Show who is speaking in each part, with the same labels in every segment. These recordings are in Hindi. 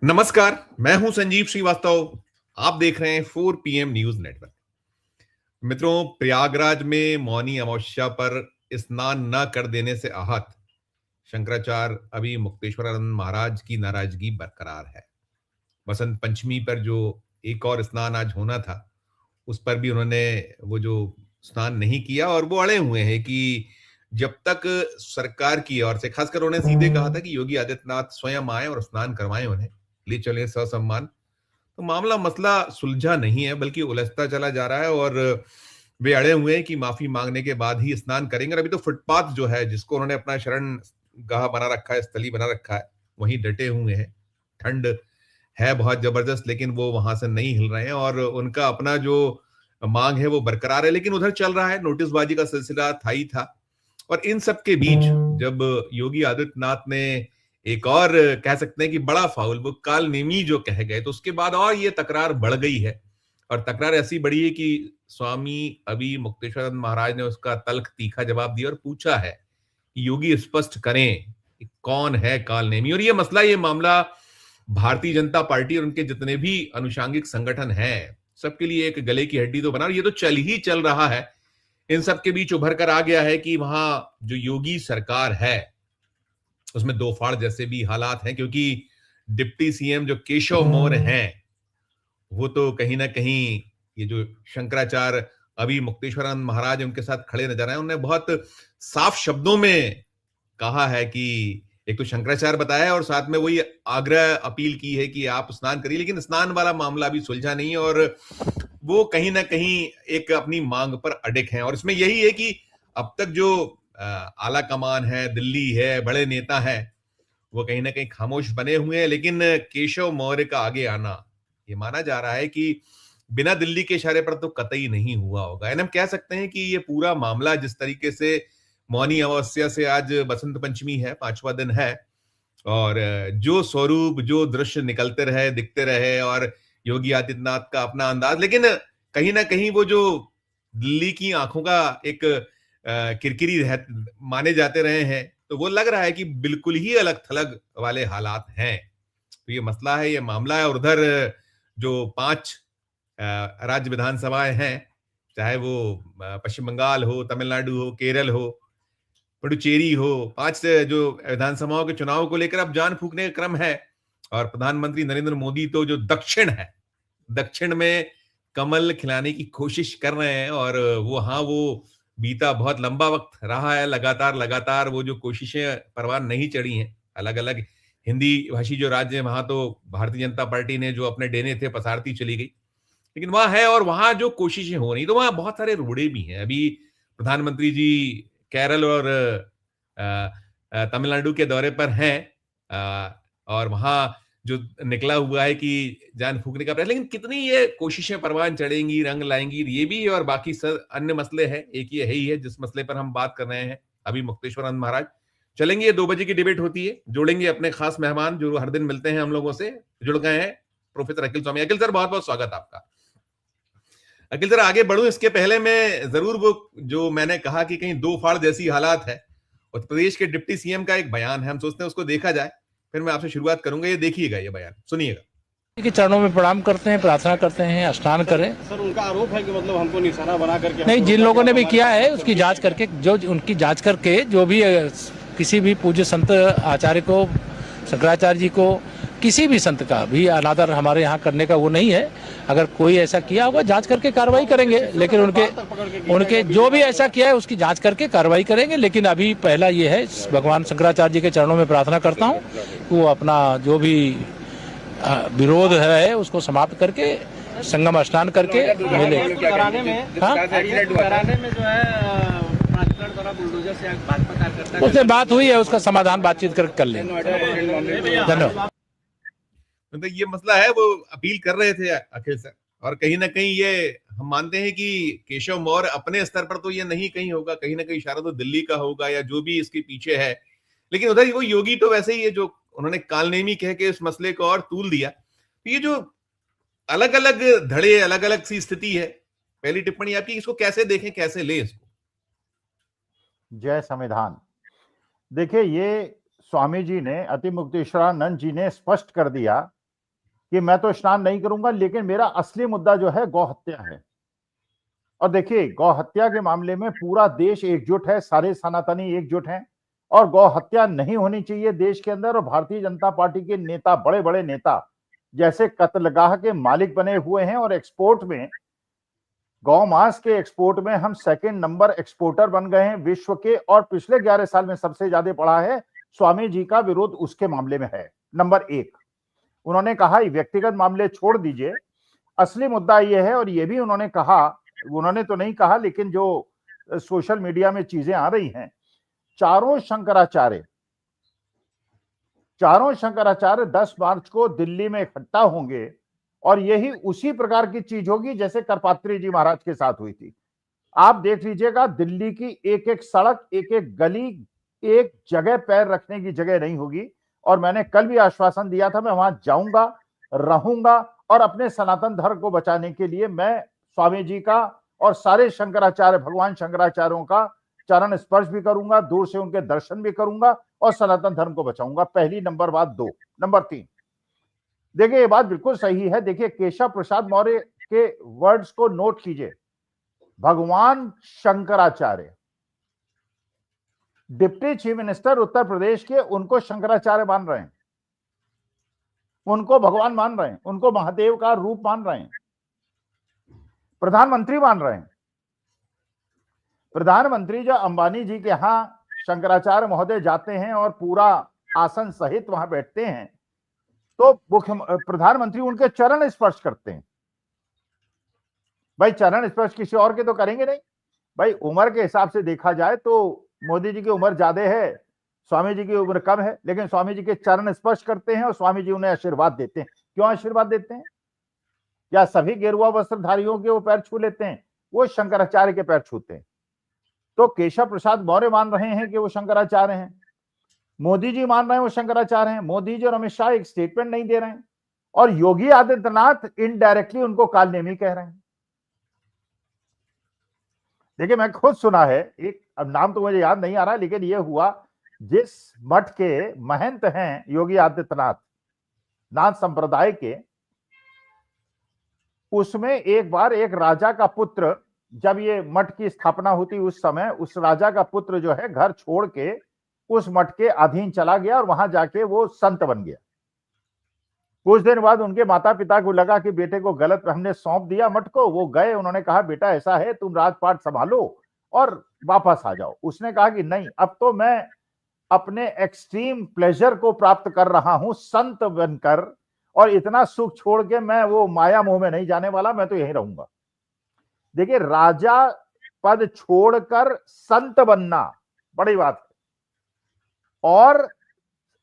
Speaker 1: नमस्कार, मैं हूं संजीव श्रीवास्तव। आप देख रहे हैं 4 पीएम न्यूज नेटवर्क। मित्रों, प्रयागराज में मौनी अमावस्या पर स्नान न कर देने से आहत शंकराचार्य अभी मुक्तेश्वरानंद महाराज की नाराजगी बरकरार है। बसंत पंचमी पर जो एक और स्नान आज होना था, उस पर भी उन्होंने वो जो स्नान नहीं किया और वो अड़े हुए हैं कि जब तक सरकार की ओर से, खासकर उन्होंने सीधे कहा था कि योगी आदित्यनाथ स्वयं आए और स्नान करवाएं, उन्हें ले चले ससम्मान, तो मामला मसला सुलझा नहीं है बल्कि उलझता चला जा रहा है। और वे अड़े हुए हैं कि माफी मांगने के बाद ही स्नान करेंगे। और अभी तो फुटपाथ जो है, जिसको उन्होंने अपना शरण गाह बना रखा है, स्थली बना रखा है, वहीं डटे हुए हैं। ठंड है बहुत जबरदस्त, लेकिन वो वहां से नहीं हिल रहे हैं और उनका अपना जो मांग है वो बरकरार है। लेकिन उधर चल रहा है, नोटिसबाजी का सिलसिला था ही था। और इन सब के बीच जब योगी आदित्यनाथ ने एक और, कह सकते हैं कि बड़ा फाउल, वो काल नेमी जो कह गए, तो उसके बाद और ये तकरार बढ़ गई है। और तकरार ऐसी बढ़ी है कि स्वामी अभी मुक्तेश्वरानंद महाराज ने उसका तल्ख तीखा जवाब दिया और पूछा है कि योगी स्पष्ट करें कि कौन है काल नेमी। और ये मसला, ये मामला भारतीय जनता पार्टी और उनके जितने भी अनुषांगिक संगठन हैं, सबके लिए एक गले की हड्डी तो बना। और ये तो चल ही चल रहा है। इन सब के बीच उभर कर आ गया है कि वहां जो योगी सरकार है, उसमें दो फाड़ जैसे भी हालात हैं, क्योंकि डिप्टी सीएम जो केशव मौर्य हैं, वो तो कहीं ना कहीं ये जो शंकराचार्य अभी मुक्तेश्वरानंद महाराज उनके साथ खड़े नजर आए, उन्होंने बहुत साफ शब्दों में कहा है कि एक तो शंकराचार्य बताया है और साथ में वही आग्रह अपील की है कि आप स्नान करिए। लेकिन स्नान वाला मामला अभी सुलझा नहीं है और वो कहीं ना कहीं एक अपनी मांग पर अडिग हैं। और इसमें यही है कि अब तक जो आला कमान है, दिल्ली है, बड़े नेता हैं, वो कहीं ना कहीं खामोश बने हुए हैं। लेकिन केशव मौर्य का आगे आना, ये माना जा रहा है कि बिना दिल्ली के इशारे पर तो कतई नहीं हुआ होगा। यानी हम कह सकते हैं कि ये पूरा मामला जिस तरीके से मौनी अमावस्या से आज बसंत पंचमी है, 5वां दिन है, और जो स्वरूप, जो दृश्य निकलते रहे, दिखते रहे, और योगी आदित्यनाथ का अपना अंदाज, लेकिन कहीं ना कहीं वो जो दिल्ली की आंखों का एक किरकिरी माने जाते रहे हैं, तो वो लग रहा है कि बिल्कुल ही अलग थलग वाले हालात हैं। तो ये मसला है, ये मामला है। और उधर जो 5 राज्य विधानसभाएं हैं, चाहे वो पश्चिम बंगाल हो, तमिलनाडु हो, केरल हो, पुडुचेरी हो, 5 जो विधानसभाओं के चुनाव को लेकर अब जान फूकने का क्रम है। और प्रधानमंत्री नरेंद्र मोदी तो जो दक्षिण है, दक्षिण में कमल खिलाने की कोशिश कर रहे हैं। और वो, हाँ, वो बीता बहुत लंबा वक्त रहा है, लगातार लगातार वो जो कोशिशें परवान नहीं चढ़ी हैं। अलग अलग हिंदी भाषी जो राज्य है, वहां तो भारतीय जनता पार्टी ने जो अपने डेने थे पसारती चली गई। लेकिन वहां है, और वहां जो कोशिशें हो रही, तो वहां बहुत सारे रोड़े भी हैं। अभी प्रधानमंत्री जी केरल और तमिलनाडु के दौरे पर हैं, और वहां जो निकला हुआ है कि जान फूकने का प्रयास। लेकिन कितनी ये कोशिशें परवान चढ़ेंगी, रंग लाएंगी, ये भी है। और बाकी अन्य मसले हैं, एक ये है ही है जिस मसले पर हम बात कर रहे हैं, अभी मुक्तेश्वरानंद महाराज चलेंगे। ये 2 बजे की डिबेट होती है, जोड़ेंगे अपने खास मेहमान जो हर दिन मिलते हैं हम लोगों से, जुड़ गए हैं, प्रोफेसर अखिल स्वामी। अखिल सर, बहुत बहुत स्वागत आपका। अखिल सर, आगे बढ़ूं इसके पहले मैं जरूर, वो जो मैंने कहा कि कहीं दो फाड़ जैसी हालात है, उत्तर प्रदेश के डिप्टी सीएम का एक बयान है, हम सोचते हैं उसको देखा जाए, फिर मैं आपसे शुरुआत करूंगा। ये देखिएगा, ये बयान सुनिएगा।
Speaker 2: के चरणों में प्रणाम करते हैं, प्रार्थना करते हैं, स्नान करें।
Speaker 3: सर, उनका आरोप है कि मतलब हमको निशाना बना करके,
Speaker 2: नहीं, जिन लोगों ने भी किया है उसकी जांच करके, जो उनकी जांच करके, जो भी किसी भी पूज्य संत आचार्य को, शंकराचार्य जी को, किसी भी संत का भी अनादर हमारे यहाँ करने का वो नहीं है। अगर कोई ऐसा किया होगा, जांच करके कार्रवाई करेंगे। लेकिन उनके जो भी ऐसा किया है उसकी जांच करके कार्रवाई करेंगे। लेकिन अभी पहला ये है, भगवान शंकराचार्य जी के चरणों में प्रार्थना करता हूँ कि वो अपना जो भी विरोध है उसको समाप्त करके संगम स्नान करके मेले
Speaker 3: कराने में जो है
Speaker 2: उससे बात हुई है, उसका समाधान बातचीत करके कर लेंगे। धन्यवाद।
Speaker 1: मतलब ये मसला है, वो अपील कर रहे थे अखिल सर। और कहीं ना कहीं ये हम मानते हैं कि केशव मौर्य अपने स्तर पर तो ये नहीं कहीं होगा, कहीं ना कहीं इशारा तो दिल्ली का होगा या जो भी इसके पीछे है। लेकिन उधर वो योगी तो वैसे ही है, जो उन्होंने कालनेमी कह के इस मसले को और तूल दिया। तो ये जो अलग अलग धड़े, अलग अलग सी स्थिति है, पहली टिप्पणी आपकी, इसको कैसे देखें, कैसे लें इसको?
Speaker 4: जय संविधान। देखिए, ये स्वामी जी ने, अति मुक्तेश्वरानंद जी ने स्पष्ट कर दिया कि मैं तो स्नान नहीं करूंगा, लेकिन मेरा असली मुद्दा जो है गौ हत्या है। और देखिए, गौ हत्या के मामले में पूरा देश एकजुट है, सारे सनातनी एकजुट हैं, और गौ हत्या नहीं होनी चाहिए देश के अंदर। और भारतीय जनता पार्टी के नेता, बड़े बड़े नेता जैसे कत्लगाह के मालिक बने हुए हैं, और एक्सपोर्ट में, गौ मांस के एक्सपोर्ट में हम सेकंड नंबर एक्सपोर्टर बन गए हैं विश्व के। और पिछले 11 साल में सबसे ज्यादा बढ़ा है, स्वामी जी का विरोध उसके मामले में है नंबर 1। उन्होंने कहा व्यक्तिगत मामले छोड़ दीजिए, असली मुद्दा यह है। और यह भी उन्होंने कहा, उन्होंने तो नहीं कहा लेकिन जो सोशल मीडिया में चीजें आ रही हैं, चारों शंकराचार्य 10 मार्च को दिल्ली में इकट्ठा होंगे, और यही उसी प्रकार की चीज होगी जैसे करपात्री जी महाराज के साथ हुई थी। आप देख लीजिएगा, दिल्ली की एक एक सड़क, एक एक गली, एक जगह पैर रखने की जगह नहीं होगी। और मैंने कल भी आश्वासन दिया था, मैं वहां जाऊंगा, रहूंगा, और अपने सनातन धर्म को बचाने के लिए मैं स्वामी जी का और सारे शंकराचार्य, भगवान शंकराचार्यों का चरण स्पर्श भी करूंगा, दूर से उनके दर्शन भी करूंगा, और सनातन धर्म को बचाऊंगा। पहली नंबर बात। 2 नंबर 3, देखिए ये बात बिल्कुल सही है। देखिए, केशव प्रसाद मौर्य के वर्ड्स को नोट कीजिए। भगवान Shankaracharya, deputy chief minister Uttar Pradesh के, उनको शंकराचार्य मान रहे हैं, उनको भगवान मान रहे हैं, उनको महादेव का रूप मान रहे हैं, प्रधानमंत्री मान रहे हैं। प्रधानमंत्री जो अंबानी जी के यहां शंकराचार्य महोदय जाते हैं और पूरा आसन सहित वहां बैठते हैं, तो प्रधानमंत्री उनके चरण स्पर्श करते हैं। भाई चरण स्पर्श किसी और के तो करेंगे नहीं। भाई उम्र के हिसाब से देखा जाए तो मोदी जी की उम्र ज्यादा है, स्वामी जी की उम्र कम है, लेकिन स्वामी जी के चरण स्पर्श करते हैं और स्वामी जी उन्हें आशीर्वाद देते हैं। क्यों आशीर्वाद देते हैं? क्या सभी गेरुआ वस्त्रधारियों के वो पैर छू लेते हैं? वो शंकराचार्य के पैर छूते हैं। तो केशव प्रसाद मौर्य मान रहे हैं कि वो शंकराचार्य हैं, मोदी जी मान रहे हैं वो शंकराचार्य हैं। मोदी जी और अमित शाह एक स्टेटमेंट नहीं दे रहे हैं, और योगी आदित्यनाथ इनडायरेक्टली उनको कालनेमी कह रहे हैं। देखिए, मैं खुद सुना है एक, अब नाम तो मुझे याद नहीं आ रहा, लेकिन ये हुआ, जिस मठ के महंत हैं योगी आदित्यनाथ, नाथ संप्रदाय के, उसमें एक बार एक राजा का पुत्र, जब ये मठ की स्थापना होती उस समय, उस राजा का पुत्र जो है घर छोड़ के उस मठ के अधीन चला गया, और वहां जाके वो संत बन गया। कुछ दिन बाद उनके माता पिता को लगा कि बेटे को गलत हमने सौंप दिया मठ को। वो गए, उन्होंने कहा बेटा ऐसा है, तुम राजपाट संभालो और वापस आ जाओ। उसने कहा कि नहीं, अब तो मैं अपने एक्सट्रीम प्लेजर को प्राप्त कर रहा हूं संत बनकर, और इतना सुख छोड़ के मैं वो माया मोह में नहीं जाने वाला, मैं तो यहीं रहूंगा। देखिए, राजा पद छोड़कर संत बनना बड़ी बात है, और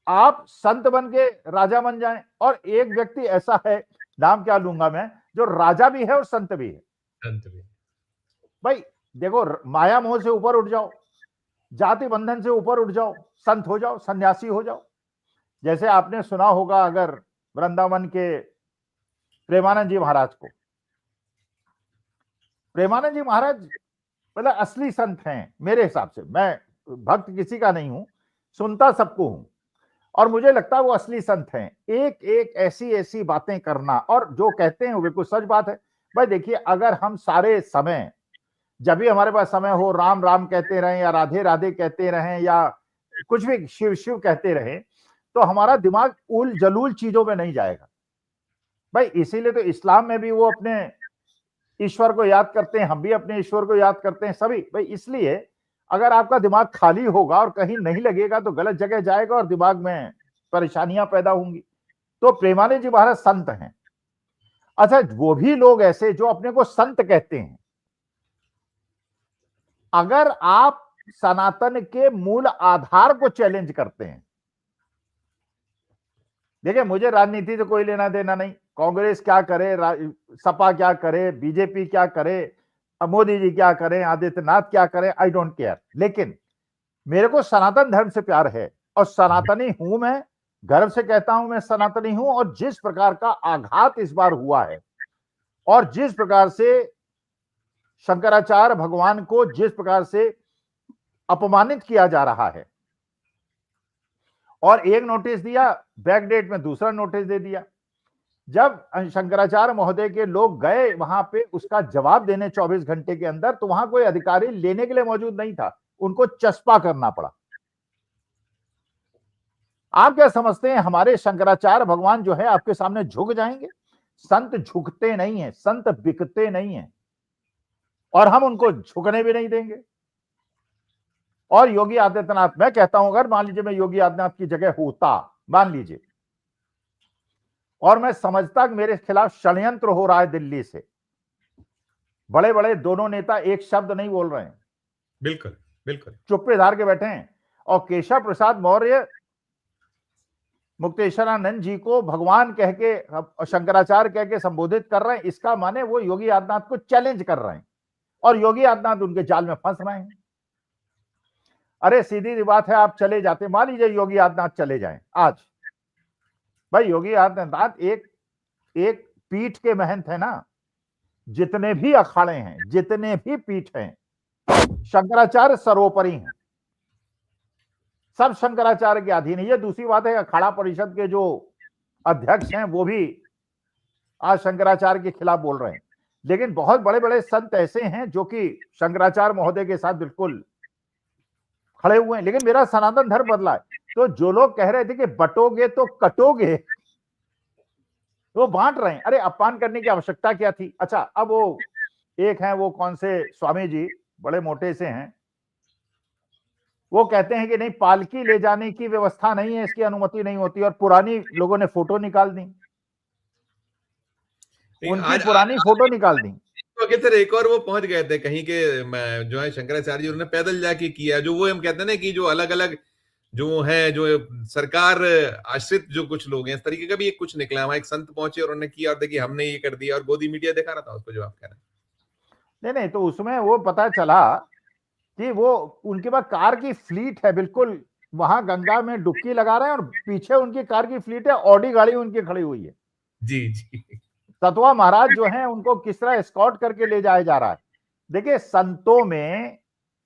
Speaker 4: आप संत बन के राजा बन जाएं। और एक व्यक्ति ऐसा है, नाम क्या लूंगा मैं, जो राजा भी है और संत भी है। भाई देखो, माया मोह से ऊपर उठ जाओ, जाति बंधन से ऊपर उठ जाओ, संत हो जाओ, सन्यासी हो जाओ। जैसे आपने सुना होगा अगर वृंदावन के प्रेमानंद जी महाराज को, प्रेमानंद जी महाराज मतलब असली संत हैं मेरे हिसाब से। मैं भक्त किसी का नहीं हूं, सुनता सबको हूं, और मुझे लगता है वो असली संत हैं। एक एक ऐसी ऐसी बातें करना, और जो कहते हैं वो बिल्कुल सच बात है। भाई देखिए, अगर हम सारे समय, जब भी हमारे पास समय हो, राम राम कहते रहें या राधे राधे कहते रहें या कुछ भी शिव शिव कहते रहें, तो हमारा दिमाग उल जलूल चीजों में नहीं जाएगा। भाई इसीलिए तो इस्लाम में भी वो अपने ईश्वर को याद करते हैं, हम भी अपने ईश्वर को याद करते हैं सभी। भाई इसलिए अगर आपका दिमाग खाली होगा और कहीं नहीं लगेगा तो गलत जगह जाएगा और दिमाग में परेशानियां पैदा होंगी। तो प्रेमानंद जी महाराज संत हैं। अच्छा, वो भी लोग ऐसे जो अपने को संत कहते हैं, अगर आप सनातन के मूल आधार को चैलेंज करते हैं, देखिए मुझे राजनीति से कोई लेना देना नहीं, कांग्रेस क्या करे, सपा क्या करे, बीजेपी क्या करे, मोदी जी क्या करें, आदित्यनाथ क्या करें, आई डोंट केयर। लेकिन मेरे को सनातन धर्म से प्यार है, और सनातनी हूं मैं, गर्व से कहता हूं मैं सनातनी हूं। और जिस प्रकार का आघात इस बार हुआ है, और जिस प्रकार से शंकराचार्य भगवान को जिस प्रकार से अपमानित किया जा रहा है, और एक नोटिस दिया, बैक डेट में दूसरा नोटिस दे दिया। जब शंकराचार्य महोदय के लोग गए वहां पे उसका जवाब देने 24 घंटे के अंदर, तो वहां कोई अधिकारी लेने के लिए मौजूद नहीं था, उनको चस्पा करना पड़ा। आप क्या समझते हैं हमारे शंकराचार्य भगवान जो है आपके सामने झुक जाएंगे? संत झुकते नहीं है, संत बिकते नहीं है, और हम उनको झुकने भी नहीं देंगे। और योगी आदित्यनाथ, मैं कहता हूं अगर मान लीजिए मैं योगी आदित्यनाथ की जगह होता, मान लीजिए, और मैं समझता कि मेरे खिलाफ षड्यंत्र हो रहा है दिल्ली से, बड़े बड़े दोनों नेता एक शब्द नहीं बोल रहे हैं,
Speaker 1: बिल्कुल बिल्कुल
Speaker 4: चुप्पे धार के बैठे हैं, और केशव प्रसाद मौर्य मुक्तेश्वरानंद जी को भगवान कह के, शंकराचार्य कह के संबोधित कर रहे हैं। इसका माने वो योगी आदित्यनाथ को चैलेंज कर रहे हैं, और योगी आदित्यनाथ उनके जाल में फंस रहे हैं। अरे सीधी सी बात है, आप चले जाते, मान लीजिए योगी आदित्यनाथ चले जाएं आज, भाई योगी आदित्यनाथ एक पीठ के महंत है ना, जितने भी अखाड़े हैं, जितने भी पीठ हैं, शंकराचार्य सर्वोपरि हैं, सब शंकराचार्य के अधीन है। ये दूसरी बात है, अखाड़ा परिषद के जो अध्यक्ष हैं वो भी आज शंकराचार्य के खिलाफ बोल रहे हैं, लेकिन बहुत बड़े बड़े संत ऐसे हैं जो कि शंकराचार्य महोदय के साथ बिल्कुल खड़े हुए हैं। लेकिन मेरा सनातन धर्म बदला है, तो जो लोग कह रहे थे कि बटोगे तो कटोगे, वो बांट रहे हैं। अरे अपमान करने की आवश्यकता क्या थी? अच्छा, अब वो एक हैं, वो कौन से स्वामी जी, बड़े मोटे से हैं, वो कहते हैं कि नहीं, पालकी ले जाने की व्यवस्था नहीं है, इसकी अनुमति नहीं होती, और पुरानी लोगों ने फोटो निकाल दी, उनकी पुरानी फोटो निकाल दी।
Speaker 1: तो सर एक और वो पहुंच गए थे कहीं के, जो है शंकराचार्य जी उन्होंने पैदल जाके किया, जो वो हम कहते हैं ना कि जो अलग अलग जो है, जो सरकार आश्रित जो कुछ लोग हैं, इस तरीके का भी एक कुछ निकला। वहां एक संत पहुंचे और उन्होंने किया, और देखिए हमने ये कर दिया, और गोदी मीडिया दिखा रहा था उसको, जो आप कह रहे हैं।
Speaker 4: नहीं, तो उसमें वो पता चला कि वो उनके पास कार की फ्लीट है, बिल्कुल वहां गंगा में डुबकी लगा रहे हैं, और पीछे उनकी कार की फ्लीट है, ऑडी गाड़ी उनकी खड़ी हुई है।
Speaker 1: जी जी।
Speaker 4: तत्वा महाराज जो हैं उनको किस तरह एस्कॉर्ट करके ले जाया जा रहा है। देखिए, संतों में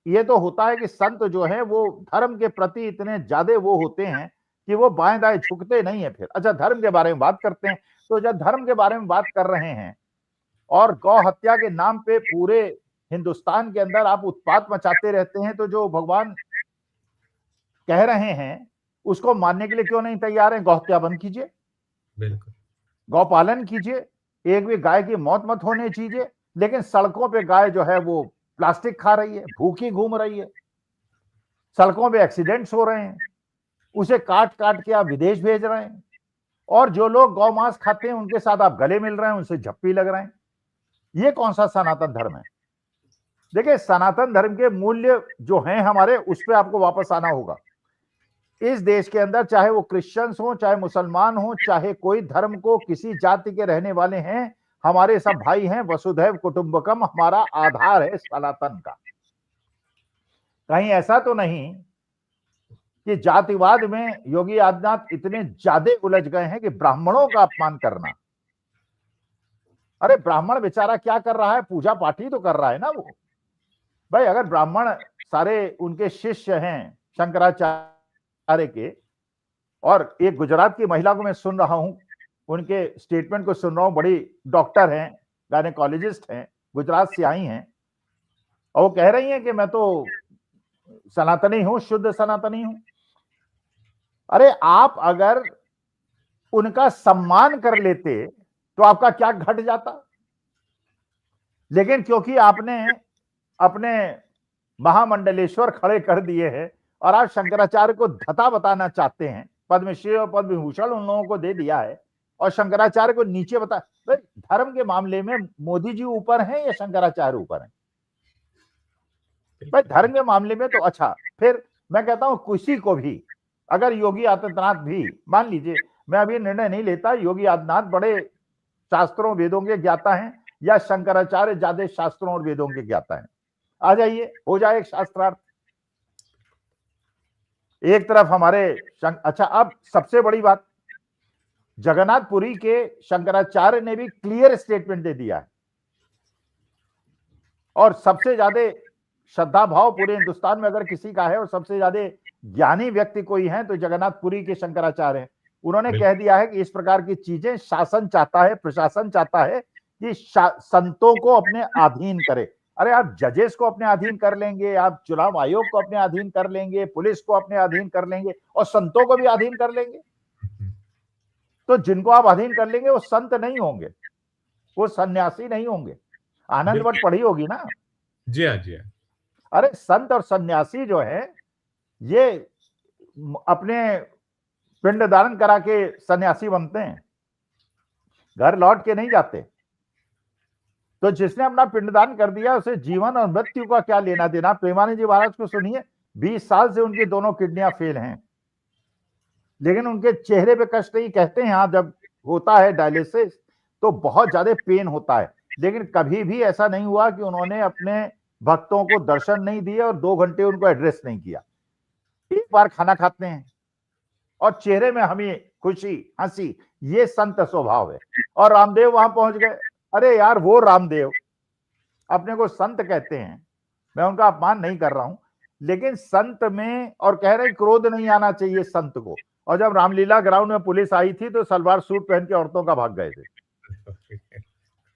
Speaker 4: ये तो होता है कि संत जो है वो धर्म के प्रति इतने ज्यादा वो होते हैं कि वो बाएं दाएं झुकते नहीं है। फिर अच्छा, धर्म के बारे में बात करते हैं, तो जब धर्म के बारे में बात कर रहे हैं और गौ हत्या के नाम पे पूरे हिंदुस्तान के अंदर आप उत्पात मचाते रहते हैं, तो जो भगवान कह रहे हैं उसको मानने के लिए क्यों नहीं तैयार है? गौ हत्या बंद कीजिए,
Speaker 1: बिल्कुल,
Speaker 4: गौ पालन कीजिए, एक भी गाय की मौत मत होने दीजिए। लेकिन सड़कों पे गाय जो है वो प्लास्टिक खा रही है, भूखी घूम रही है, सड़कों पे एक्सीडेंट्स हो रहे हैं, उसे काट काट के आप विदेश भेज रहे हैं, और जो लोग गौ मांस खाते हैं उनके साथ आप गले मिल रहे हैं, उनसे झप्पी लग रहे हैं। ये कौन सा सनातन धर्म है? देखिए, सनातन धर्म के मूल्य जो हैं हमारे, उस पर आपको वापस आना होगा। इस देश के अंदर चाहे वो क्रिश्चियंस हो, चाहे मुसलमान हो, चाहे कोई धर्म को किसी जाति के रहने वाले हैं, हमारे सब भाई हैं। वसुधैव कुटुंबकम हमारा आधार है सनातन का। कहीं ऐसा तो नहीं कि जातिवाद में योगी आदित्यनाथ इतने ज्यादा उलझ गए हैं कि ब्राह्मणों का अपमान करना। अरे ब्राह्मण बेचारा क्या कर रहा है? पूजा पाठ ही तो कर रहा है ना वो। भाई अगर ब्राह्मण सारे उनके शिष्य हैं शंकराचार्य के, और एक गुजरात की महिला को मैं सुन रहा हूं, उनके स्टेटमेंट को सुन रहा हूं, बड़ी डॉक्टर हैं, गायनेकोलॉजिस्ट हैं, गुजरात से आई हैं, और वो कह रही हैं कि मैं तो सनातनी हूं, शुद्ध सनातनी हूं। अरे आप अगर उनका सम्मान कर लेते तो आपका क्या घट जाता? लेकिन क्योंकि आपने अपने महामंडलेश्वर खड़े कर दिए हैं और आप शंकराचार्य को धता बताना चाहते हैं, पद्मश्री और पद्म विभूषण उन लोगों को दे दिया है, और शंकराचार्य को नीचे बता। धर्म के मामले में मोदी जी ऊपर हैं या शंकराचार्य ऊपर हैं? भाई धर्म के मामले में तो अच्छा, फिर मैं कहता हूं किसी को भी, अगर योगी आदित्यनाथ भी, मान लीजिए, मैं अभी निर्णय नहीं लेता, योगी आदित्यनाथ बड़े शास्त्रों वेदों के ज्ञाता हैं या शंकराचार्य ज्यादा शास्त्रों और वेदों के ज्ञाता हैं, आ जाइए, हो जाए एक शास्त्रार्थ। एक तरफ हमारे अच्छा, अब सबसे बड़ी बात, जगन्नाथपुरी के शंकराचार्य ने भी क्लियर स्टेटमेंट दे दिया है, और सबसे ज्यादा श्रद्धा भाव पूरे हिंदुस्तान में अगर किसी का है और सबसे ज्यादा ज्ञानी व्यक्ति कोई है तो जगन्नाथपुरी के शंकराचार्य हैं। उन्होंने कह दिया है कि इस प्रकार की चीजें शासन चाहता है, प्रशासन चाहता है कि संतों को अपने अधीन करे। अरे आप जजेस को अपने अधीन कर लेंगे, आप चुनाव आयोग को अपने अधीन कर लेंगे, पुलिस को अपने अधीन कर लेंगे और संतों को भी अधीन कर लेंगे। तो जिनको आप अधीन कर लेंगे वो संत नहीं होंगे, वो सन्यासी नहीं होंगे। आनंद मठ पढ़ी होगी ना?
Speaker 1: जी हाँ, जी हाँ।
Speaker 4: अरे संत और सन्यासी जो है ये अपने पिंड दान करा के सन्यासी बनते हैं, घर लौट के नहीं जाते। तो जिसने अपना पिंडदान कर दिया उसे जीवन और मृत्यु का क्या लेना देना। प्रेमानंद जी महाराज को सुनिए, 20 साल से उनकी दोनों किडनियां फेल हैं, लेकिन उनके चेहरे पे कष्ट नहीं। कहते हैं हाँ जब होता है डायलिसिस तो बहुत ज्यादा पेन होता है, लेकिन कभी भी ऐसा नहीं हुआ कि उन्होंने अपने भक्तों को दर्शन नहीं दिए और 2 घंटे उनको एड्रेस नहीं किया। एक बार खाना खाते हैं और चेहरे में हमें खुशी, हंसी, ये संत स्वभाव है। और रामदेव वहां पहुंच गए। अरे यार वो रामदेव अपने को संत कहते हैं, मैं उनका अपमान नहीं कर रहा हूं, लेकिन संत में और कह रहे क्रोध नहीं आना चाहिए संत को। और जब रामलीला ग्राउंड में पुलिस आई थी तो सलवार सूट पहन के औरतों का भाग गए थे।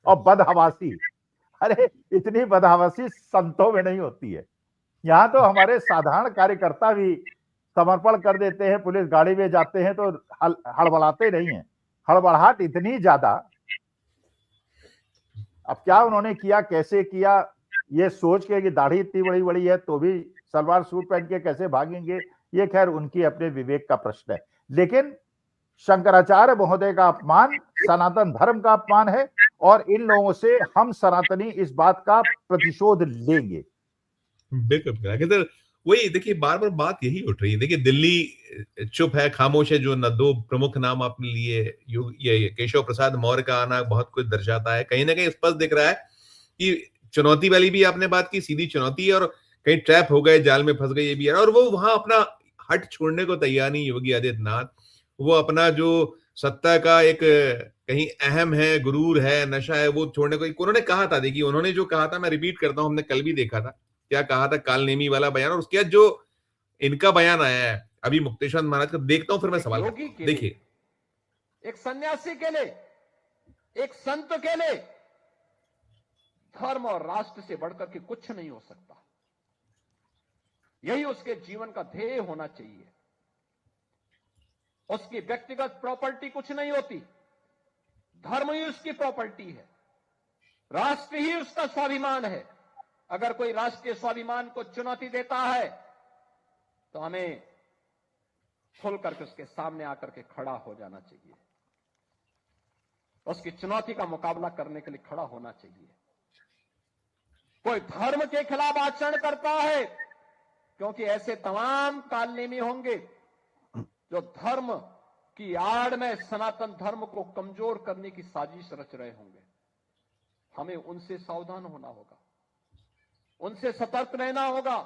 Speaker 4: और बदहवासी, अरे इतनी बदहवासी संतों में नहीं होती है। यहाँ तो हमारे साधारण कार्यकर्ता भी समर्पण कर देते हैं, पुलिस गाड़ी में जाते हैं तो हड़बड़ाते नहीं है। हड़बड़ाहट इतनी ज्यादा। अब क्या उन्होंने किया, कैसे किया, ये सोच के कि दाढ़ी इतनी बड़ी बड़ी है तो भी सलवार सूट पहन के कैसे भागेंगे, ये खैर उनकी अपने विवेक का प्रश्न है। लेकिन शंकराचार्य महोदय का अपमान सनातन धर्म का अपमान है और इन लोगों से हम सनातनी इस बात का प्रतिशोध लेंगे।
Speaker 1: बिल्कुल। वही देखिए, बार बार बात यही उठ रही है। देखिए दिल्ली चुप है, खामोश है, जो न 2 प्रमुख नाम आपने लिए, ये केशव प्रसाद मौर्य का आना बहुत कुछ दर्शाता है। कहीं ना कहीं स्पष्ट दिख रहा है कि चुनौती वाली भी आपने बात की, सीधी चुनौती है, और कहीं ट्रैप हो गए, जाल में फंस गए, ये भी है। और वो वहां अपना हट छोड़ने को तैयार नहीं योगी आदित्यनाथ। वो अपना जो सत्ता का एक कहीं अहम है, गुरूर है, नशा है, वो छोड़ने को उन्होंने कहा था। देखिए उन्होंने जो कहा था, मैं रिपीट करता हूं, हमने कल भी देखा था क्या कहा था, कालनेमी वाला बयान, और उसके बाद जो इनका बयान आया है अभी मुक्तेश्वर महाराज का, देखता हूं फिर मैं सवाल देखिए।
Speaker 5: एक सन्यासी के लिए, एक संत के लिए धर्म और राष्ट्र से बढ़कर के कुछ नहीं हो सकता। यही उसके जीवन का ध्येय होना चाहिए। उसकी व्यक्तिगत प्रॉपर्टी कुछ नहीं होती, धर्म ही उसकी प्रॉपर्टी है, राष्ट्र ही उसका स्वाभिमान है। अगर कोई राष्ट्रीय स्वाभिमान को चुनौती देता है तो हमें खुल करके उसके सामने आकर के खड़ा हो जाना चाहिए, उसकी चुनौती का मुकाबला करने के लिए खड़ा होना चाहिए। कोई धर्म के खिलाफ आचरण करता है, क्योंकि ऐसे तमाम कालनेमी होंगे जो धर्म की आड़ में सनातन धर्म को कमजोर करने की साजिश रच रहे होंगे। हमें उनसे सावधान होना होगा, उनसे सतर्क रहना होगा।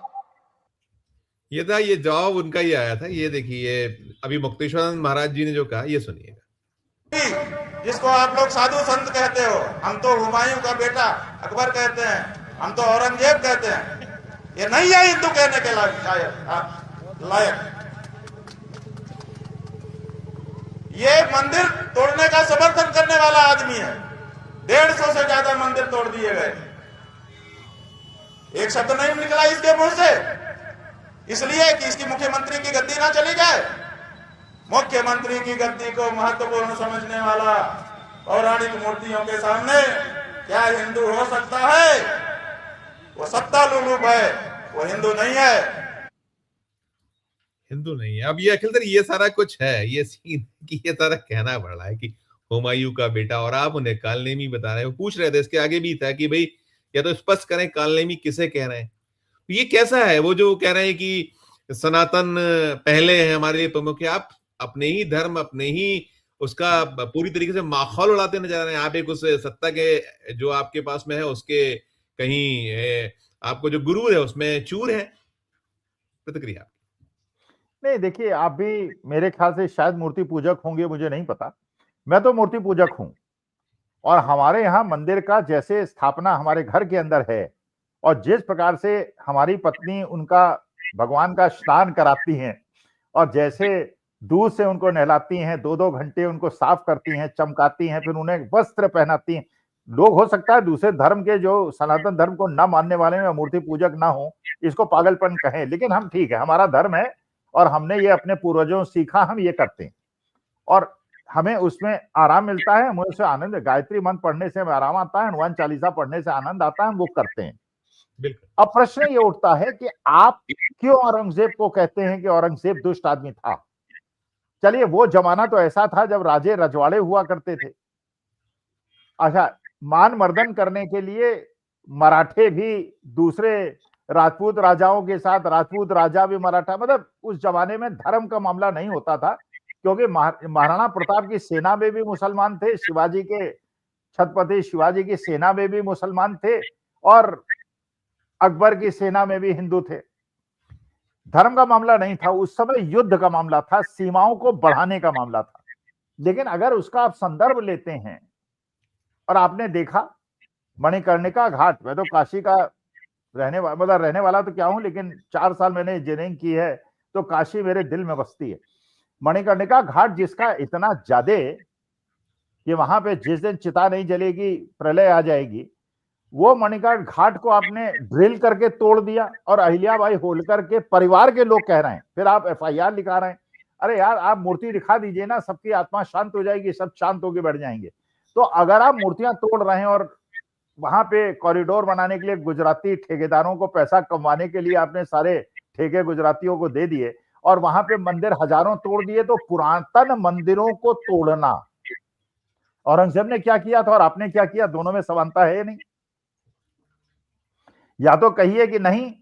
Speaker 1: ये था, ये जवाब उनका ही आया था। ये देखिए अभी मुक्तेश्वर महाराज जी ने जो कहा, ये सुनिएगा।
Speaker 6: जिसको आप लोग साधु संत कहते हो, हम तो हुमायूं का बेटा अकबर कहते हैं, हम तो औरंगजेब कहते हैं, ये नहीं है हिंदू कहने के लायक। ये मंदिर तोड़ने का समर्थन करने वाला आदमी है। 150 से ज्यादा मंदिर तोड़ दिए गए, एक शब्द नहीं निकला इसके मुंह से, इसलिए कि इसकी मुख्यमंत्री की गद्दी ना चली जाए। मुख्यमंत्री की गद्दी को महत्वपूर्ण समझने वाला पौराणिक मूर्तियों के सामने क्या हिंदू हो सकता है? वो सत्ता लुलूप है, वो हिंदू नहीं है।
Speaker 1: हिंदू नहीं है। अब ये अखिल ये सारा कुछ है, ये सीन की ये सारा कहना पड़ रहा है कि हुमायूं का बेटा, और आप उन्हें कालनेमी बता रहे हो। पूछ रहे थे, इसके आगे भी था कि भाई या तो स्पष्ट करें कालनेमी किसे कह रहे हैं। ये कैसा है वो जो कह रहे हैं कि सनातन पहले है हमारे लिए प्रमुख है। आप अपने ही धर्म, अपने ही उसका पूरी तरीके से माहौल उड़ाते नजर आ रहे हैं। आप एक उस सत्ता के जो आपके पास में है उसके कहीं आपको जो गुरु है उसमें चूर है। प्रतिक्रिया
Speaker 4: नहीं, देखिए आप भी मेरे ख्याल से शायद मूर्ति पूजक होंगे, मुझे नहीं पता। मैं तो मूर्ति पूजक हूं, और हमारे यहाँ मंदिर का जैसे स्थापना हमारे घर के अंदर है, और जिस प्रकार से हमारी पत्नी उनका भगवान का स्नान कराती हैं, और जैसे दूध से उनको नहलाती हैं, 2-2 घंटे उनको साफ करती हैं, चमकाती हैं, फिर उन्हें वस्त्र पहनाती हैं। लोग हो सकता है दूसरे धर्म के जो सनातन धर्म को न मानने वाले या मूर्ति पूजक ना हो, इसको पागलपन कहें, लेकिन हम ठीक है, हमारा धर्म है और हमने ये अपने पूर्वजों से सीखा, हम ये करते हैं और हमें उसमें आराम मिलता है, हमें उससे आनंद, गायत्री मंत्र पढ़ने से हमें आराम आता है, हनुमान चालीसा पढ़ने से आनंद आता है, हम वो करते हैं। अब प्रश्न ये उठता है कि आप क्यों औरंगजेब को कहते हैं कि औरंगजेब दुष्ट आदमी था? चलिए, वो जमाना तो ऐसा था जब राजे रजवाड़े हुआ करते थे। अच्छा, मान मर्दन करने के लिए मराठे भी दूसरे राजपूत राजाओं के साथ, राजपूत राजा भी मराठा, मतलब उस जमाने में धर्म का मामला नहीं होता था, क्योंकि महाराणा प्रताप की सेना में भी मुसलमान थे, शिवाजी के छत्रपति शिवाजी की सेना में भी मुसलमान थे और अकबर की सेना में भी हिंदू थे। धर्म का मामला नहीं था उस समय, युद्ध का मामला था, सीमाओं को बढ़ाने का मामला था। लेकिन अगर उसका आप संदर्भ लेते हैं और आपने देखा मणिकर्णिका घाट, मैं तो काशी का रहने वाला तो क्या हूं, लेकिन 4 साल मैंने इंजीनियरिंग की है तो काशी मेरे दिल में बसती है। मणिकर्णिका घाट जिसका इतना ज्यादा कि वहां पे जिस दिन चिता नहीं जलेगी प्रलय आ जाएगी, वो मणिकर्णिका घाट को आपने ड्रिल करके तोड़ दिया और अहिल्याबाई होलकर के परिवार के लोग कह रहे हैं, फिर आप एफआईआर लिखा रहे हैं। अरे यार, आप मूर्ति दिखा दीजिए ना, सबकी आत्मा शांत हो जाएगी, सब शांत होकर बैठ जाएंगे। तो अगर आप मूर्तियां तोड़ रहे हैं और वहां पे कॉरिडोर बनाने के लिए गुजराती ठेकेदारों को पैसा कमाने के लिए आपने सारे ठेके गुजरातियों को दे दिए और वहां पे मंदिर हजारों तोड़ दिए, तो पुरातन मंदिरों को तोड़ना औरंगजेब ने क्या किया था और आपने क्या किया, दोनों में समानता है नहीं? या तो कहिए कि नहीं,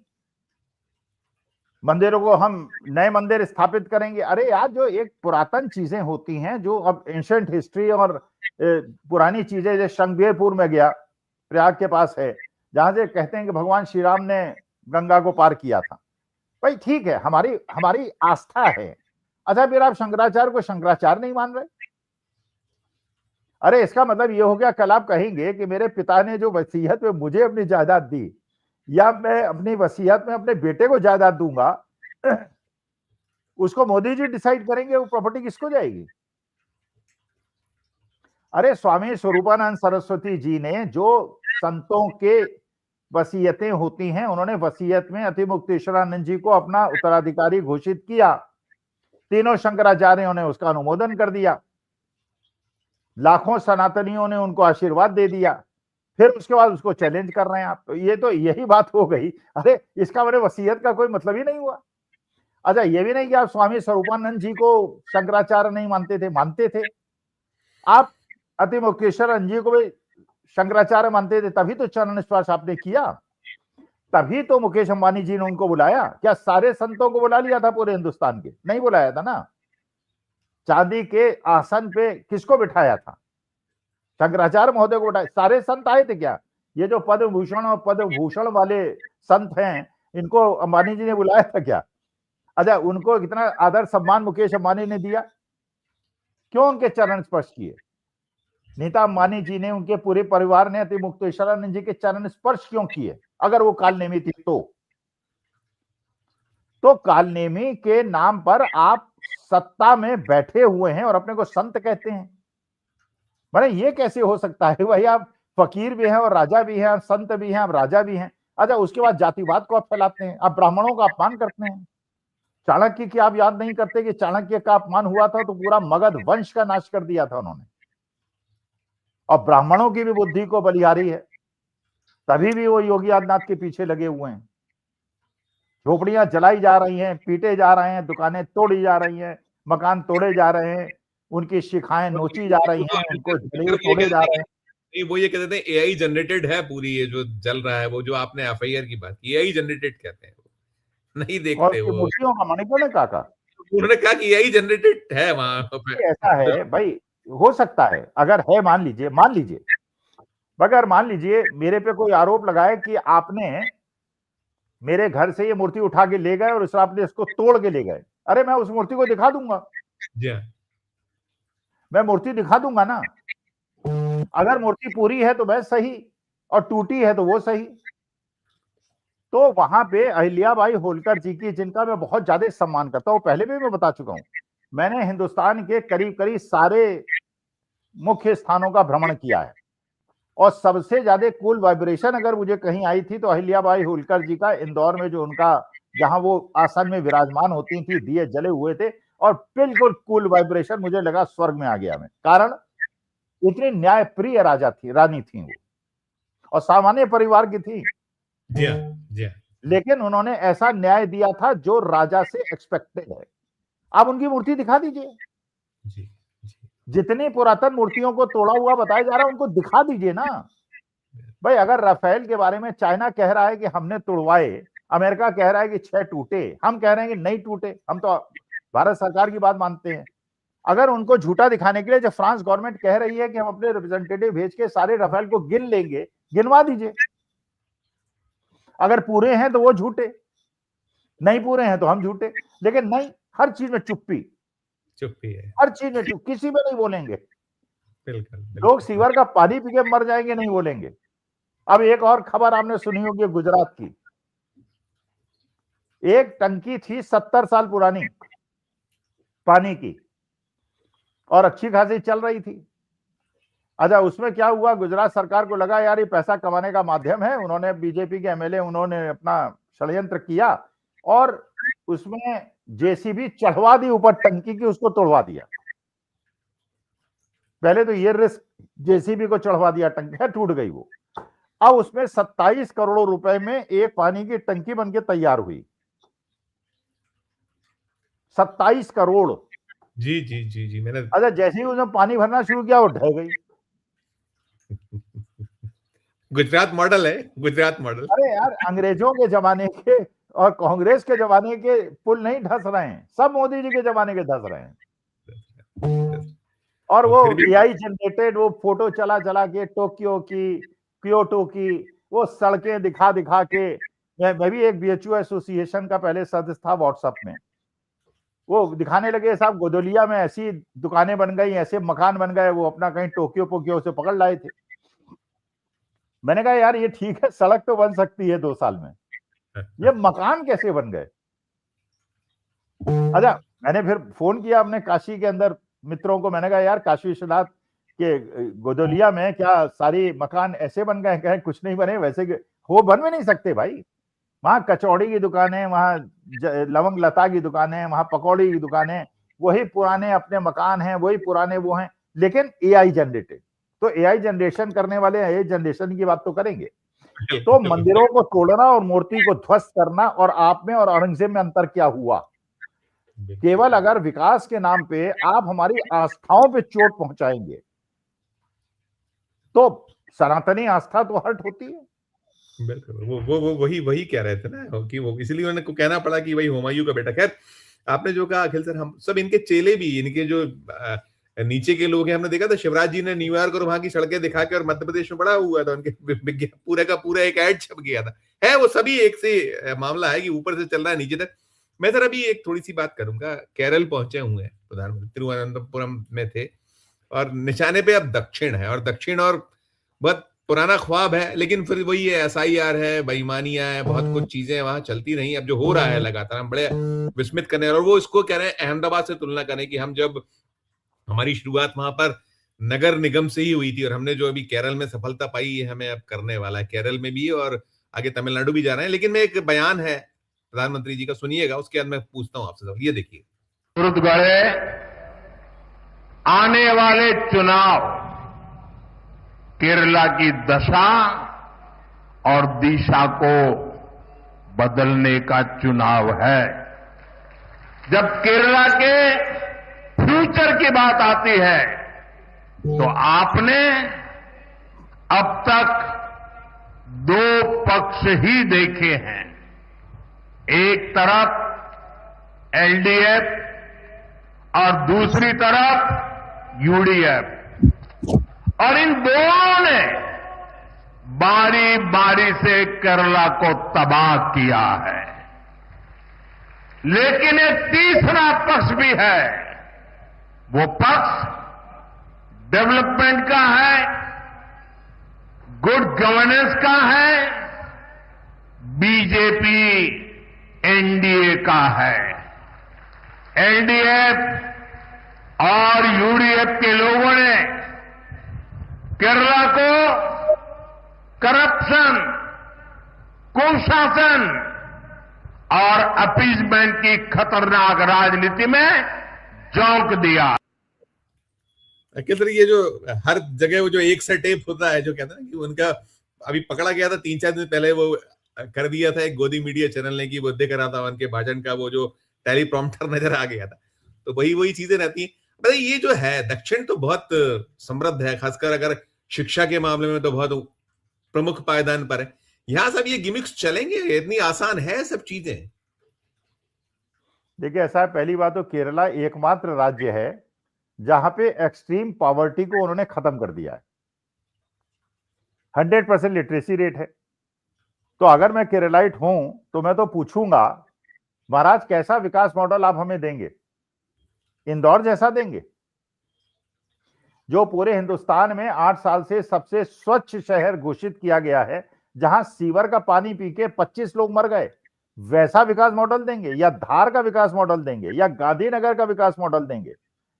Speaker 4: मंदिरों को हम नए मंदिर स्थापित करेंगे। अरे यार, जो एक पुरातन चीजें होती हैं, जो अब एंशिएंट हिस्ट्री और पुरानी चीजें, जैसे शृंगेरपुर में गया, प्रयाग के पास है, जहां से कहते हैं कि भगवान श्री राम ने गंगा को पार किया था। भाई ठीक है, हमारी आस्था है। अच्छा, फिर आप शंकराचार्य को शंकराचार्य नहीं मान रहे? अरे इसका मतलब ये हो गया, कल आप कहेंगे कि मेरे पिता ने जो वसीयत में मुझे अपनी जायदाद दी, या मैं अपनी वसीयत में अपने बेटे को जायदाद दूंगा, उसको मोदी जी डिसाइड करेंगे वो प्रॉपर्टी किसको जाएगी? अरे स्वामी स्वरूपानंद सरस्वती जी ने, जो संतों के वसीयतें होती हैं, उन्होंने वसीयत में अतिमुक्तेश्वरानंद जी को अपना उत्तराधिकारी घोषित किया, तीनों शंकराचार्यों ने उसका अनुमोदन कर दिया, लाखों सनातनियों ने उनको आशीर्वाद दे दिया, फिर उसके बाद उसको चैलेंज कर रहे हैं आप। तो ये तो यही बात हो गई। अरे इसका मेरे वसीयत का कोई मतलब ही नहीं हुआ। अच्छा, ये भी नहीं कि आप स्वामी स्वरूपानंद जी को शंकराचार्य नहीं मानते थे, मानते थे। आप अतिमुक्तेश्वरानंद जी को भी शंकराचार्य मानते थे, तभी तो चरण स्पर्श आपने किया, तभी तो मुकेश अंबानी जी ने उनको बुलाया। क्या सारे संतों को बुला लिया था पूरे हिंदुस्तान के? नहीं बुलाया था ना। चांदी के आसन पे किसको बिठाया था? शंकराचार्य महोदय को बिठाया। सारे संत आए थे क्या? ये जो पद्म भूषण और पद्म भूषण वाले संत हैं, इनको अंबानी जी ने बुलाया था क्या? अच्छा, उनको कितना आदर सम्मान मुकेश अंबानी ने दिया, क्यों उनके चरण स्पर्श किए? नीता अंबानी जी ने, उनके पूरे परिवार ने अतिमुक्तेश्वरानंद जी के चरण स्पर्श क्यों किए? अगर वो कालनेमी थी तो कालनेमी के नाम पर आप सत्ता में बैठे हुए हैं और अपने को संत कहते हैं। मैंने ये कैसे हो सकता है भाई? आप फकीर भी हैं और राजा भी हैं, संत भी हैं, आप राजा भी हैं। अच्छा, उसके बाद जातिवाद को आप फैलाते हैं, आप ब्राह्मणों का अपमान करते हैं। चाणक्य की आप याद नहीं करते कि चाणक्य का अपमान हुआ था तो पूरा मगध वंश का नाश कर दिया था उन्होंने, और ब्राह्मणों की भी बुद्धि को बलिहारी है, तभी भी वो योगी आदित्यनाथ के पीछे लगे हुए हैं। झोपड़ियां जलाई जा रही हैं, पीटे जा रहे हैं, दुकानें तोड़ी जा रही हैं, मकान तोड़े जा रहे हैं, उनकी शिखाएं नोची जा रही हैं, उनको जमीन तोड़े जा रहे हैं।
Speaker 1: वो ये कहते थे एआई जनरेटेड है पूरी, ये जो जल रहा है, वो जो आपने एफआईआर की बात की, एआई जनरेटेड कहते हैं, नहीं देखते वो
Speaker 4: मूर्तियों का मणिपुर ने कहा,
Speaker 1: उन्होंने कहा कि एआई जनरेटेड है वहां पे।
Speaker 4: ऐसा है भाई, हो सकता है, अगर है, मान लीजिए, मगर मान लीजिए मेरे पे कोई आरोप लगाए कि आपने मेरे घर से ये मूर्ति उठा के ले गए और इस आपने इसको तोड़ के ले गए। अरे मैं उस मूर्ति को दिखा दूंगा, मैं मूर्ति दिखा दूंगा ना। अगर मूर्ति पूरी है तो मैं सही, और टूटी है तो वो सही। तो वहां पे अहिल्याबाई होलकर जी की, जिनका मैं बहुत ज्यादा सम्मान करता हूं, पहले भी मैं बता चुका हूं, मैंने हिंदुस्तान के करीब करीब सारे मुख्य स्थानों का भ्रमण किया है और सबसे ज्यादा कूल वाइब्रेशन अगर मुझे कहीं आई थी तो अहिल्याबाई होलकर जी का इंदौर में जो उनका जहां वो आसन में विराजमान होती थी, दिए जले हुए थे और बिल्कुल कूल वाइब्रेशन, मुझे लगा स्वर्ग में आ गया मैं। कारण इतनी न्यायप्रिय राजा थी, रानी थी वो, और सामान्य परिवार की थी।
Speaker 1: जी हाँ, जी हाँ।
Speaker 4: लेकिन उन्होंने ऐसा न्याय दिया था जो राजा से एक्सपेक्टेड है। आप उनकी मूर्ति दिखा दीजिए,
Speaker 1: जी, जी।
Speaker 4: जितनी पुरातन मूर्तियों को तोड़ा हुआ बताया जा रहा है उनको दिखा दीजिए ना भाई। अगर राफेल के बारे में चाइना कह रहा है कि हमने तोड़वाए, अमेरिका कह रहा है कि 6 टूटे, हम कह रहे हैं कि नहीं टूटे, हम तो भारत सरकार की बात मानते हैं। अगर उनको झूठा दिखाने के लिए जब फ्रांस गवर्नमेंट कह रही है कि हम अपने रिप्रेजेंटेटिव भेज के सारे राफेल को गिन लेंगे, गिनवा दीजिए। अगर पूरे हैं तो वो झूठे, नहीं पूरे हैं तो हम झूठे। लेकिन नहीं, हर चीज में चुप्पी
Speaker 1: है,
Speaker 4: हर चीज में चुप, किसी में नहीं बोलेंगे।
Speaker 1: बिल्कुल।
Speaker 4: लोग सीवर का पानी पी के मर जाएंगे, नहीं बोलेंगे। अब एक और खबर आपने सुनी होगी गुजरात की। एक टंकी थी 70 साल पुरानी पानी की और अच्छी खासी चल रही थी। अच्छा, उसमें क्या हुआ, गुजरात सरकार को लगा यार ये पैसा कमाने का माध्यम है। उन्होंने, बीजेपी के एमएलए, उन्होंने अपना षड्यंत्र किया और उसमें जेसीबी चढ़वा दी ऊपर टंकी की, उसको तोड़वा दिया। पहले तो ये रिस्क, जेसीबी को चढ़वा दिया, टंकी टूट गई वो। अब उसमें 27 करोड़ रुपए में एक पानी की टंकी बनके तैयार हुई। 27 करोड़।
Speaker 1: जी जी जी जी, मैंने
Speaker 4: अच्छा, जैसे ही उसमें पानी भरना शुरू किया वो ढह गई।
Speaker 1: गुजरात मॉडल है, गुजरात मॉडल।
Speaker 4: अरे यार, अंग्रेजों के जमाने के और कांग्रेस के जमाने के पुल नहीं धस रहे हैं, सब मोदी जी के जमाने के धस रहे हैं। और वो एआई जनरेटेड वो फोटो चला चला के टोक्यो की, क्योटो की वो सड़कें दिखा दिखा के, मैं भी एक बीएचयू एसोसिएशन का पहले सदस्य था व्हाट्सएप में, वो दिखाने लगे साहब गोदोलिया में ऐसी दुकानें बन गई, ऐसे मकान बन गए, वो अपना कहीं टोक्यो पोक्यो से पकड़ लाए थे। मैंने कहा यार ये ठीक है, सड़क तो बन सकती है 2 साल में, ये मकान कैसे बन गए। अच्छा, मैंने फिर फोन किया अपने काशी के अंदर मित्रों को, मैंने कहा यार काशी विश्वनाथ के गोदोलिया में क्या सारी मकान ऐसे बन गए? कहे कुछ नहीं बने, वैसे हो बन भी नहीं सकते भाई। वहां कचौड़ी की दुकानें, वहां लवंग लता की दुकानें, वहां पकौड़ी की दुकानें, वही पुराने अपने मकान हैं, वही पुराने वो हैं, लेकिन एआई जनरेटेड। तो एआई जनरेशन करने वाले एआई जनरेशन की बात तो करेंगे। तो मंदिरों को तोड़ना और मूर्ति को ध्वस्त करना और आप में और औरंगजेब में अंतर क्या हुआ? केवल अगर विकास के नाम पे आप हमारी आस्थाओं पे चोट पहुंचाएंगे तो सनातनी आस्था तो हर्ट होती है।
Speaker 1: बिल्कुल, वो वही कह रहे थे ना कि वो इसलिए उन्होंने को कहना पड़ा कि भाई हुमायूं का बेटा। खैर, आपने जो कहा अखिल सर, हम सब इनके चेले भी, इनके जो नीचे के लोग हैं, हमने देखा था शिवराज जी ने न्यूयॉर्क और वहां की सड़कें दिखा के, और मध्य प्रदेश में बड़ा हुआ था उनके पूरा का पूरा एक ऐड छप गया था। है वो सभी एक से मामला है कि ऊपर से चल रहा है नीचे तक। मैं सर अभी एक थोड़ी सी बात करूंगा। केरल पहुंचे हुए हैं प्रधानमंत्री, तिरुवनंतपुरम में थे और निशाने पे अब दक्षिण है, और दक्षिण और बहुत पुराना ख्वाब है, लेकिन फिर वही है, एसआईआर है, बेईमानियां है, बहुत कुछ चीजें वहां चलती रही। अब जो हो रहा है लगातार, हम बड़े विस्मित करने, और वो इसको कह रहे हैं अहमदाबाद से तुलना करें कि हम जब हमारी शुरुआत वहां पर नगर निगम से ही हुई थी, और हमने जो अभी केरल में सफलता पाई है हमें अब करने वाला है, केरल में भी और आगे तमिलनाडु भी जा रहे हैं। लेकिन मैं एक बयान है प्रधानमंत्री जी का, सुनिएगा, उसके बाद मैं पूछता हूं आपसे। ये देखिए,
Speaker 7: आने वाले चुनाव केरला की दशा और दिशा को बदलने का चुनाव है। जब केरला के फ्यूचर की बात आती है तो आपने अब तक 2 पक्ष ही देखे हैं। एक तरफ एलडीएफ और दूसरी तरफ यूडीएफ, और इन दोनों ने बारी बारी से केरला को तबाह किया है। लेकिन एक तीसरा पक्ष भी है, वो पक्ष डेवलपमेंट का है, गुड गवर्नेंस का है, बीजेपी एनडीए का है। एलडीएफ और यूडीएफ के लोगों ने केरला को करप्शन, कुशासन और अपीजमेंट की खतरनाक राजनीति में झोंक दिया।
Speaker 1: किस ये जो हर जगह वो जो एक सा टेप होता है, जो कहते हैं ना कि उनका अभी पकड़ा गया था 3-4 दिन पहले, वो कर दिया था एक गोदी मीडिया चैनल ने कि वो दिख रहा था उनके भाषण का वो जो टेलीप्रॉम्प्टर नजर आ गया था। तो वही चीजें रहती हैं। मतलब ये जो है दक्षिण तो बहुत समृद्ध है, खासकर अगर शिक्षा के मामले में तो बहुत प्रमुख पायदान पर है। यहां सब ये गिमिक्स चलेंगे? इतनी आसान है सब चीजें?
Speaker 4: देखिए ऐसा है, पहली बात तो केरला एकमात्र राज्य है जहां पे एक्सट्रीम पॉवर्टी को उन्होंने खत्म कर दिया है। 100% लिटरेसी रेट है। तो अगर मैं केरलाइट हूं तो मैं तो पूछूंगा, महाराज कैसा विकास मॉडल आप हमें देंगे? इंदौर जैसा देंगे जो पूरे हिंदुस्तान में 8 साल से सबसे स्वच्छ शहर घोषित किया गया है, जहां सीवर का पानी पी के 25 लोग मर गए, वैसा विकास मॉडल देंगे? या धार का विकास मॉडल देंगे, या गांधीनगर का विकास मॉडल देंगे,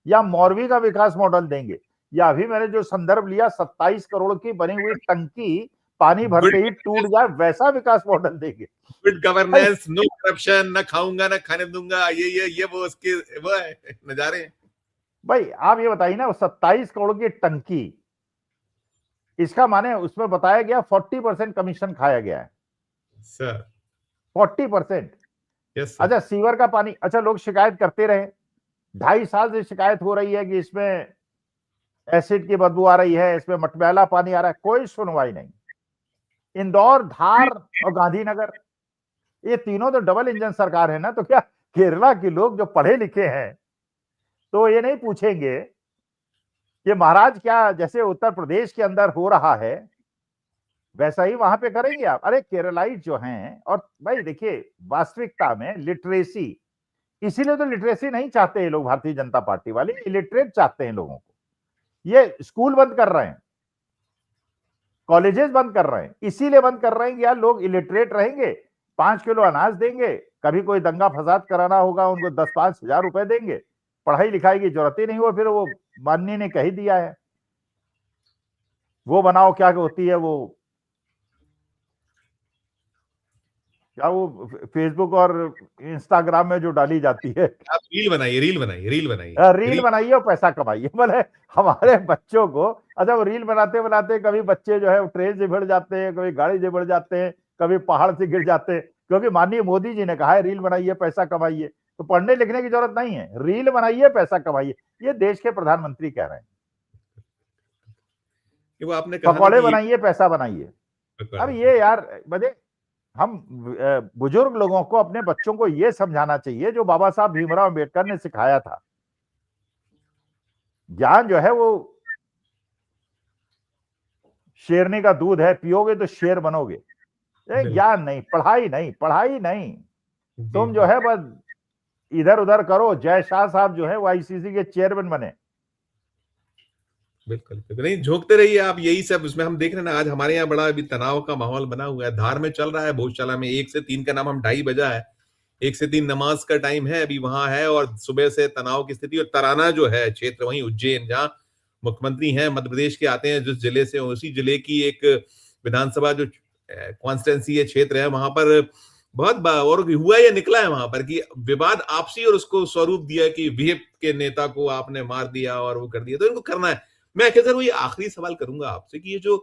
Speaker 4: या मोरवी का विकास मॉडल देंगे, या अभी मैंने जो संदर्भ लिया 27 करोड़ की बनी हुई टंकी पानी भरते ही टूट जाए, वैसा विकास मॉडल देंगे?
Speaker 1: गुड गवर्नेंस, नो करप्शन, न खाऊंगा न खाने दूंगा, ये वो उसके वो है नजारे हैं।
Speaker 4: भाई आप ये बताइए ना, 27 करोड़ की टंकी, इसका माने उसमें बताया गया 40% कमीशन खाया गया है
Speaker 1: सर।
Speaker 4: 40%।
Speaker 1: यस।
Speaker 4: अच्छा सीवर का पानी, अच्छा लोग शिकायत करते रहे, 2.5 साल से शिकायत हो रही है कि इसमें एसिड की बदबू आ रही है, इसमें मटमैला पानी आ रहा है, कोई सुनवाई नहीं। इंदौर, धार और गांधीनगर, ये तीनों तो डबल इंजन सरकार है ना। तो क्या केरला के लोग जो पढ़े लिखे हैं तो ये नहीं पूछेंगे कि महाराज क्या जैसे उत्तर प्रदेश के अंदर हो रहा है वैसा ही वहां पे करेंगे आप? अरे केरलाइट जो हैं, और भाई देखिए वास्तविकता में लिटरेसी, इसीलिए तो लिटरेसी नहीं चाहते ये लोग, भारतीय जनता पार्टी वाले इलिटरेट चाहते हैं लोगों को। ये स्कूल बंद कर रहे हैं, कॉलेजेस बंद कर रहे हैं, इसीलिए बंद कर रहे हैं कि यार लोग इलिटरेट रहेंगे, 5 किलो अनाज देंगे, कभी कोई दंगा फसाद कराना होगा उनको 10-5 हजार रुपए देंगे, पढ़ाई लिखाई की जरूरत ही नहीं हो। फिर वो माननी ने कह ही दिया है, वो बनाओ क्या होती है वो, क्या वो फेसबुक और इंस्टाग्राम में जो डाली जाती है,
Speaker 1: आप रील बनाइए, रील
Speaker 4: बनाइए और पैसा कमाइए। बोले हमारे बच्चों को, अच्छा वो रील बनाते बनाते कभी बच्चे जो है ट्रेन से भिड़ जाते हैं, कभी गाड़ी से भिड़ जाते हैं, कभी पहाड़ से गिर जाते हैं, क्योंकि माननीय मोदी जी ने कहा है रील बनाइए पैसा कमाइए। तो पढ़ने लिखने की जरूरत नहीं है, रील बनाइए पैसा कमाइए, ये देश के प्रधानमंत्री कह रहे हैं।
Speaker 1: वो आपने
Speaker 4: पकौड़े बनाइए पैसा बनाइए। अब ये यार बजे हम बुजुर्ग लोगों को, अपने बच्चों को ये समझाना चाहिए जो बाबा साहब भीमराव अम्बेडकर ने सिखाया था। ज्ञान जो है वो शेरनी का दूध है, पियोगे तो शेर बनोगे। ज्ञान नहीं, पढ़ाई नहीं। तुम जो है बस इधर उधर करो। जय शाह साहब जो है वो आईसीसी के चेयरमैन बने।
Speaker 1: बिल्कुल नहीं, झोंकते रहिए आप, यही सब उसमें हम देख रहे हैं ना। आज हमारे यहाँ बड़ा अभी तनाव का माहौल बना हुआ है, धार में चल रहा है, भोजशाला में 1 से 3 का नाम हम 2:30 बजा है, 1 से 3 नमाज का टाइम है, अभी वहां है, और सुबह से तनाव की स्थिति। और तराना जो है क्षेत्र, वहीं उज्जैन, जहां मुख्यमंत्री हैं मध्य प्रदेश के, आते हैं जिस जिले से, उसी जिले की एक विधानसभा जो कॉन्स्टिट्यूंसी है, क्षेत्र है, वहां पर बहुत और हुआ या निकला है वहां पर कि विवाद आपसी, और उसको स्वरूप दिया कि विहिप के नेता को आपने मार दिया और वो कर दिया। तो इनको करना है। मैं कहता हूं ये आखिरी सवाल करूंगा आपसे कि ये जो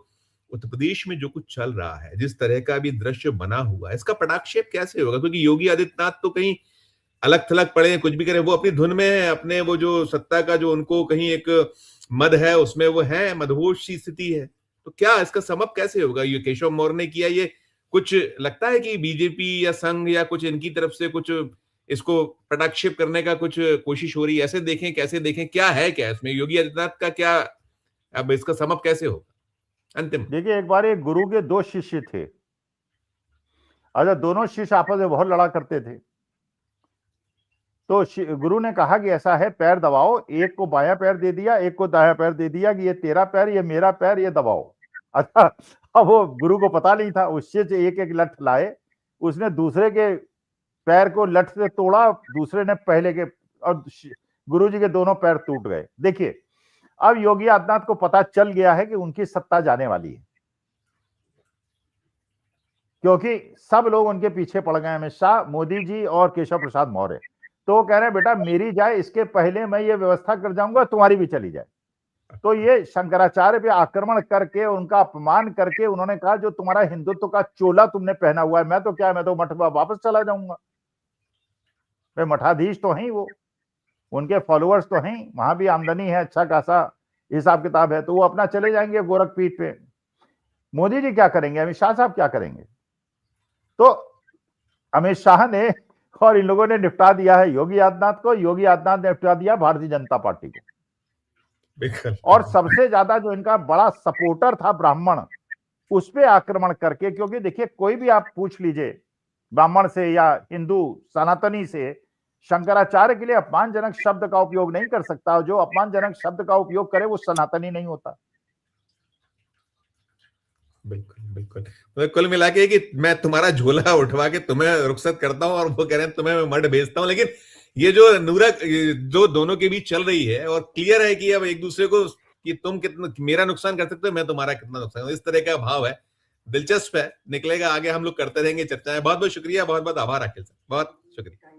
Speaker 1: उत्तर प्रदेश में जो कुछ चल रहा है, जिस तरह का भी दृश्य बना हुआ है, इसका पटाक्षेप कैसे होगा? क्योंकि योगी आदित्यनाथ तो कहीं अलग थलग पड़े, कुछ भी करें, वो अपनी धुन में है, अपने वो जो सत्ता का जो उनको कहीं एक मद है उसमें वो है, मदहोश सी स्थिति है। तो क्या इसका समअप कैसे होगा? ये केशव मौर्य ने किया, ये कुछ लगता है कि बीजेपी या संघ या कुछ इनकी तरफ से कुछ इसको पटाक्षेप करने का कुछ कोशिश हो रही है? ऐसे देखें, कैसे देखें, क्या है, क्या इसमें योगी आदित्यनाथ का क्या, अब इसका समअप कैसे होगा अंतिम?
Speaker 4: देखिए एक बार एक गुरु के 2 शिष्य थे। अच्छा दोनों शिष्य आपस में बहुत लड़ा करते थे। तो गुरु ने कहा कि ऐसा है, पैर दबाओ, एक को बायां पैर दे दिया, एक को दायां पैर दे दिया कि ये तेरा पैर, ये मेरा पैर, ये दबाओ। अच्छा अब वो गुरु को पता नहीं था, उस शिष्य एक एक लठ लाए, उसने दूसरे के पैर को लठ से तोड़ा, दूसरे ने पहले के, और गुरुजी के दोनों पैर टूट गए। देखिए, अब योगी आदित्यनाथ को पता चल गया है कि उनकी सत्ता जाने वाली है, क्योंकि सब लोग उनके पीछे पड़ गए, अमित शाह, मोदी जी और केशव प्रसाद मौर्य। तो वो कह रहे हैं बेटा मेरी जाए इसके पहले मैं ये व्यवस्था कर जाऊंगा, तुम्हारी भी चली जाए। तो ये शंकराचार्य पे आक्रमण करके, उनका अपमान करके उन्होंने कहा जो तुम्हारा हिंदुत्व का चोला तुमने पहना हुआ है, मैं तो क्या, मैं तो मठ वापस चला जाऊंगा। वे मठाधीश तो हैं वो, उनके फॉलोअर्स तो हैं, वहां भी आमदनी है, अच्छा खासा हिसाब किताब है, तो वो अपना चले जाएंगे गोरखपीठ पे। मोदी जी क्या करेंगे, अमित शाह साहब क्या करेंगे? तो अमित शाह ने और इन लोगों ने निपटा दिया है योगी आदित्यनाथ को, योगी आदित्यनाथ ने निपटा दिया भारतीय जनता पार्टी को। और सबसे ज्यादा जो इनका बड़ा सपोर्टर था ब्राह्मण, उस पे आक्रमण करके, क्योंकि देखिए कोई भी आप पूछ लीजिए ब्राह्मण से या हिंदू सनातनी से, शंकराचार्य के लिए अपमानजनक शब्द का उपयोग नहीं कर सकता, और जो अपमानजनक शब्द का उपयोग करे वो सनातनी नहीं होता।
Speaker 1: बिल्कुल बिल्कुल, तो कुल मिला के कि मैं तुम्हारा झोला उठवा के तुम्हें रुखसत करता हूं और वो कह रहे हैं तुम्हें मैं मठ भेजता हूं। लेकिन ये जो नूरा जो दोनों के बीच चल रही है, और क्लियर है कि अब एक दूसरे को कि तुम कितना मेरा नुकसान कर सकते हो, मैं तुम्हारा कितना नुकसान, इस तरह का भाव है। दिलचस्प है, निकलेगा आगे, हम लोग करते रहेंगे चर्चाएं। बहुत बहुत शुक्रिया, बहुत बहुत आभार अखिल सर, बहुत शुक्रिया।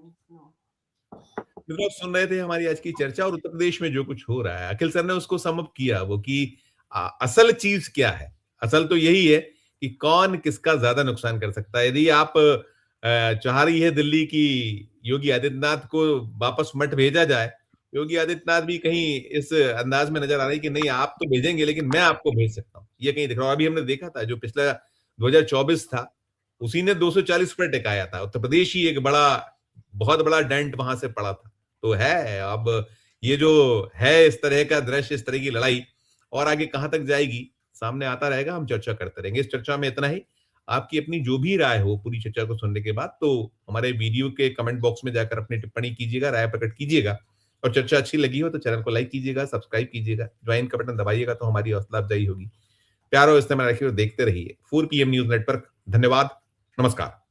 Speaker 1: मित्रों, आप सुन रहे थे हमारी आज की चर्चा, और उत्तर प्रदेश में जो कुछ हो रहा है, अखिल सर ने उसको समअप किया, वो कि असल चीज क्या है। असल तो यही है कि कौन किसका ज्यादा नुकसान कर सकता है। यदि आप चाह रही है दिल्ली की योगी आदित्यनाथ को वापस मठ भेजा जाए, योगी आदित्यनाथ भी कहीं इस अंदाज में नजर आ रही कि नहीं आप तो भेजेंगे लेकिन मैं आपको भेज सकता हूं, ये कहीं दिख रहा है। अभी हमने देखा था जो पिछला 2024 था, उसी ने 240 पर टिकाया था। उत्तर प्रदेश ही एक बहुत बड़ा डेंट वहां से पड़ा था। तो है, अब ये जो है इस तरह का दृश्य, इस तरह की लड़ाई और आगे कहां तक जाएगी, सामने आता रहेगा, हम चर्चा करते रहेंगे। इस चर्चा में इतना ही। आपकी अपनी जो भी राय हो पूरी चर्चा को सुनने के बाद, तो हमारे वीडियो के कमेंट बॉक्स में जाकर अपनी टिप्पणी कीजिएगा, राय प्रकट कीजिएगा, और चर्चा अच्छी लगी हो तो चैनल को लाइक कीजिएगा, सब्सक्राइब कीजिएगा, ज्वाइन का बटन दबाइएगा तो हमारी हौसला अफजाई होगी। प्यार और इस्तेमाल रखिए और देखते रहिए 4 PM न्यूज नेटवर्क। धन्यवाद, नमस्कार।